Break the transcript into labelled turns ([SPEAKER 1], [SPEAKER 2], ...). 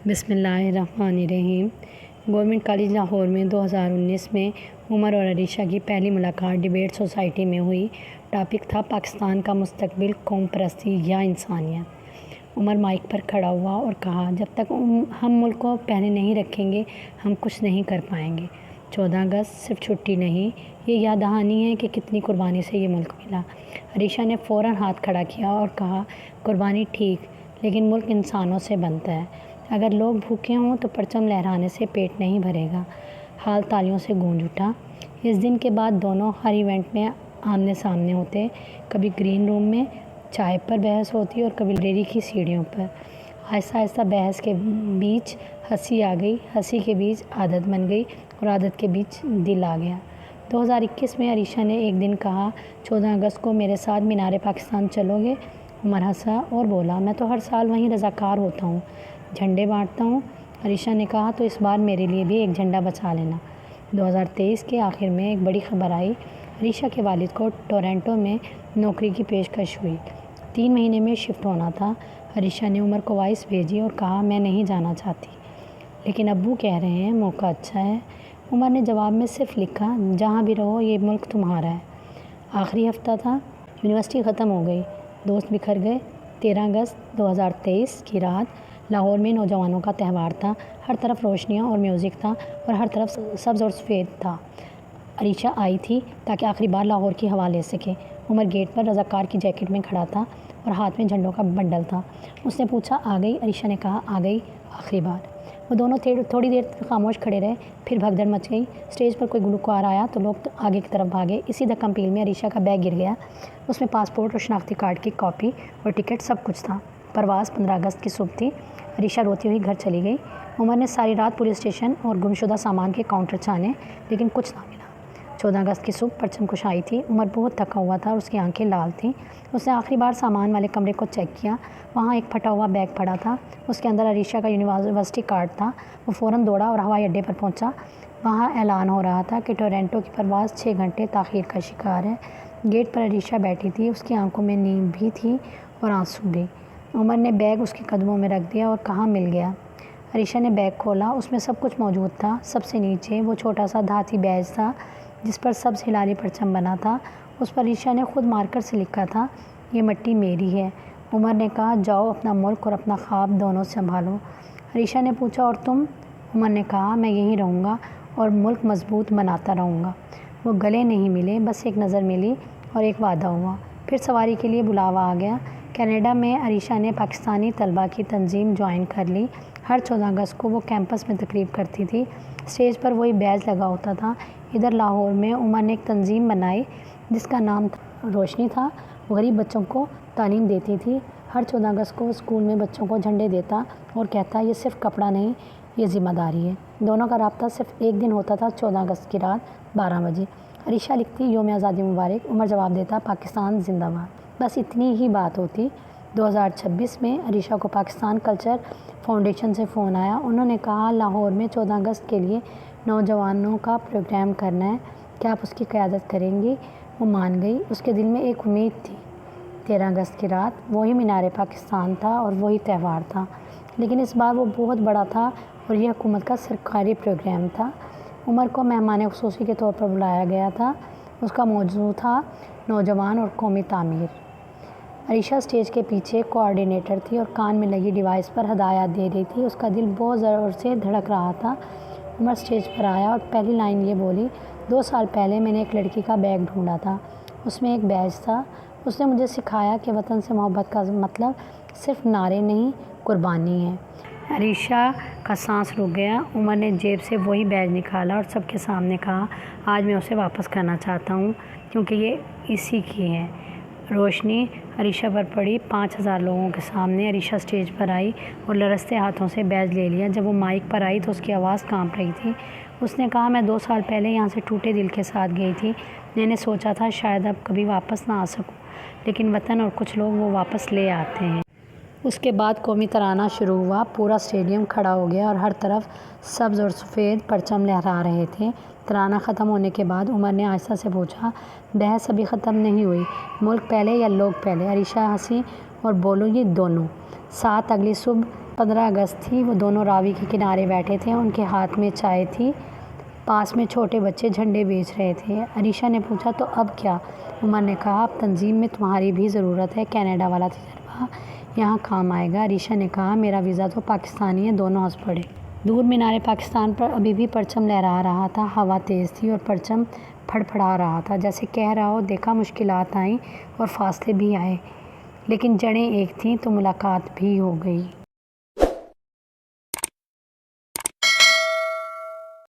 [SPEAKER 1] بسم اللہ الرحمن الرحیم۔ گورنمنٹ کالج لاہور میں 2019 میں عمر اور عریشہ کی پہلی ملاقات ڈیبیٹ سوسائٹی میں ہوئی۔ ٹاپک تھا پاکستان کا مستقبل، قوم پرستی یا انسانیت۔ عمر مائک پر کھڑا ہوا اور کہا، جب تک ہم ملک کو پہلے نہیں رکھیں گے ہم کچھ نہیں کر پائیں گے۔ 14 اگست صرف چھٹی نہیں، یہ یاد دہانی ہے کہ کتنی قربانی سے یہ ملک ملا۔ عریشہ نے فوراً ہاتھ کھڑا کیا اور کہا، قربانی ٹھیک، لیکن ملک انسانوں سے بنتا ہے۔ اگر لوگ بھوکے ہوں تو پرچم لہرانے سے پیٹ نہیں بھرے گا۔ حال تالیوں سے گونج اٹھا۔ اس دن کے بعد دونوں ہر ایونٹ میں آمنے سامنے ہوتے، کبھی گرین روم میں چائے پر بحث ہوتی اور کبھی لائبریری کی سیڑھیوں پر۔ آہستہ آہستہ بحث کے بیچ ہنسی آ گئی، ہنسی کے بیچ عادت بن گئی اور عادت کے بیچ دل آ گیا۔ 2021 میں عریشہ نے ایک دن کہا، 14 اگست کو میرے ساتھ مینار پاکستان چلو گے؟ عمر ہنسا اور بولا، میں تو ہر سال وہیں رضاکار ہوتا ہوں، جھنڈے بانٹتا ہوں۔ عریشہ نے کہا، تو اس بار میرے لیے بھی ایک جھنڈا بچا لینا۔ 2023 کے آخر میں ایک بڑی خبر آئی۔ عریشہ کے والد کو ٹورنٹو میں نوکری کی پیشکش ہوئی۔ 3 مہینے میں شفٹ ہونا تھا۔ عریشہ نے عمر کو وائس بھیجی اور کہا، میں نہیں جانا چاہتی، لیکن ابو کہہ رہے ہیں موقع اچھا ہے۔ عمر نے جواب میں صرف لکھا، جہاں بھی رہو یہ ملک تمہارا ہے۔ آخری ہفتہ تھا، یونیورسٹی ختم ہو گئی، دوست بکھر گئے۔ 13 اگست 2023 کی رات لاہور میں نوجوانوں کا تہوار تھا۔ ہر طرف روشنیاں اور میوزک تھا اور ہر طرف سبز اور سفید تھا۔ عریشہ آئی تھی تاکہ آخری بار لاہور کی ہوا لے سکے۔ عمر گیٹ پر رضاکار کی جیکٹ میں کھڑا تھا اور ہاتھ میں جھنڈوں کا بنڈل تھا۔ اس نے پوچھا، آ گئی؟ عریشہ نے کہا، آ گئی، آخری بار۔ وہ دونوں تھوڑی دیر تک خاموش کھڑے رہے، پھر بھگدڑ مچ گئی۔ اسٹیج پر کوئی گلوکار آیا تو لوگ آگے کی طرف بھاگے۔ اسی دھکم پیل میں عریشہ کا بیگ گر گیا۔ اس میں پاسپورٹ اور شناختی کارڈ کی کاپی اور ٹکٹ، سب کچھ تھا۔ پرواز 15 اگست کی صبح تھی۔ عریشہ روتی ہوئی گھر چلی گئی۔ عمر نے ساری رات پولیس اسٹیشن اور گمشدہ سامان کے کاؤنٹر چھانے، لیکن کچھ نہ ملا۔ 14 اگست کی صبح پرچم کشائی تھی۔ عمر بہت تھکا ہوا تھا اور اس کی آنکھیں لال تھیں۔ اس نے آخری بار سامان والے کمرے کو چیک کیا۔ وہاں ایک پھٹا ہوا بیگ پڑا تھا، اس کے اندر عریشہ کا یونیورسٹی کارڈ تھا۔ وہ فوراً دوڑا اور ہوائی اڈے پر پہنچا۔ وہاں اعلان ہو رہا تھا کہ ٹورنٹو کی پرواز 6 گھنٹے تاخیر کا شکار ہے۔ گیٹ پر عریشہ بیٹھی تھی، اس کی آنکھوں میں نیند بھی تھی اور آنسو بھی۔ عمر نے بیگ اس کے قدموں میں رکھ دیا اور کہا، مل گیا۔ عریشہ نے بیگ کھولا، اس میں سب کچھ موجود تھا۔ سب سے نیچے وہ چھوٹا سا دھاتی بیج تھا جس پر سبز ہلالی پرچم بنا تھا۔ اس پر عریشہ نے خود مارکر سے لکھا تھا، یہ مٹی میری ہے۔ عمر نے کہا، جاؤ اپنا ملک اور اپنا خواب دونوں سنبھالو۔ عریشہ نے پوچھا، اور تم؟ عمر نے کہا، میں یہیں رہوں گا اور ملک مضبوط بناتا رہوں گا۔ وہ گلے نہیں ملے، بس ایک نظر ملی اور ایک وعدہ ہوا۔ پھر سواری کے لیے بلاوا آ گیا۔ کینیڈا میں عریشہ نے پاکستانی طلباء کی تنظیم جوائن کر لی۔ ہر 14 اگست کو وہ کیمپس میں تقریب کرتی تھی۔ اسٹیج پر وہی بیج لگا ہوتا تھا۔ ادھر لاہور میں عمر نے ایک تنظیم بنائی جس کا نام روشنی تھا۔ وہ غریب بچوں کو تعلیم دیتی تھی۔ ہر 14 اگست کو وہ اسکول میں بچوں کو جھنڈے دیتا اور کہتا، یہ صرف کپڑا نہیں، یہ ذمہ داری ہے۔ دونوں کا رابطہ صرف ایک دن ہوتا تھا، 14 اگست کی رات 12 بجے۔ عریشہ لکھتی، یوم آزادی مبارک۔ عمر جواب دیتا، پاکستان زندہ باد۔ بس اتنی ہی بات ہوتی۔ 2026 میں عریشہ کو پاکستان کلچر فاؤنڈیشن سے فون آیا۔ انہوں نے کہا، لاہور میں 14 اگست کے لیے نوجوانوں کا پروگرام کرنا ہے، کیا آپ اس کی قیادت کریں گی؟ وہ مان گئی۔ اس کے دل میں ایک امید تھی۔ 13 اگست کی رات وہی مینار پاکستان تھا اور وہی تہوار تھا، لیکن اس بار وہ بہت بڑا تھا اور یہ حکومت کا سرکاری پروگرام تھا۔ عمر کو مہمان خصوصی کے طور پر بلایا گیا تھا۔ اس کا موضوع تھا نوجوان اور قومی تعمیر۔ عریشہ اسٹیج کے پیچھے کوآرڈینیٹر تھی اور کان میں لگی ڈیوائس پر ہدایات دے رہی تھی۔ اس کا دل بہت زور سے دھڑک رہا تھا۔ عمر اسٹیج پر آیا اور پہلی لائن یہ بولی، 2 سال پہلے میں نے ایک لڑکی کا بیگ ڈھونڈا تھا، اس میں ایک بیج تھا۔ اس نے مجھے سکھایا کہ وطن سے محبت کا مطلب صرف نعرے نہیں، قربانی ہے۔ عریشہ کا سانس رک گیا۔ عمر نے جیب سے وہی بیج نکالا اور سب کے سامنے کہا، آج میں اسے واپس کرنا چاہتا ہوں کیونکہ یہ اسی کی ہے۔ روشنی عریشہ پر پڑی۔ 5000 لوگوں کے سامنے عریشہ اسٹیج پر آئی اور لرزتے ہاتھوں سے بیج لے لیا۔ جب وہ مائک پر آئی تو اس کی آواز کانپ رہی تھی۔ اس نے کہا، میں 2 سال پہلے یہاں سے ٹوٹے دل کے ساتھ گئی تھی۔ میں نے سوچا تھا شاید اب کبھی واپس نہ آ سکوں، لیکن وطن اور کچھ لوگ وہ واپس لے آتے ہیں۔ اس کے بعد قومی ترانہ شروع ہوا۔ پورا اسٹیڈیم کھڑا ہو گیا اور ہر طرف سبز اور سفید پرچم لہرا رہے تھے۔ ترانہ ختم ہونے کے بعد عمر نے آہستہ سے پوچھا، بحث ابھی ختم نہیں ہوئی، ملک پہلے یا لوگ پہلے؟ عریشہ ہنسی اور بولو، یہ دونوں۔ ساتھ اگلی صبح 15 اگست تھی۔ وہ دونوں راوی کے کنارے بیٹھے تھے، ان کے ہاتھ میں چائے تھی، پاس میں چھوٹے بچے جھنڈے بیچ رہے تھے۔ عریشہ نے پوچھا تو اب کیا؟ عمر نے کہا اب تنظیم میں تمہاری بھی ضرورت ہے، کینیڈا والا تجربہ یہاں کام آئے گا۔ عریشہ نے کہا میرا ویزا تو پاکستانی ہے۔ دونوں ہنس پڑے۔ دور مینار پاکستان پر ابھی بھی پرچم لہرا رہا تھا، ہوا تیز تھی اور پرچم پھڑ پھڑا رہا تھا، جیسے کہہ رہا ہو دیکھا مشکلات آئیں اور فاصلے بھی آئے، لیکن جڑیں ایک تھیں تو ملاقات بھی ہو گئی۔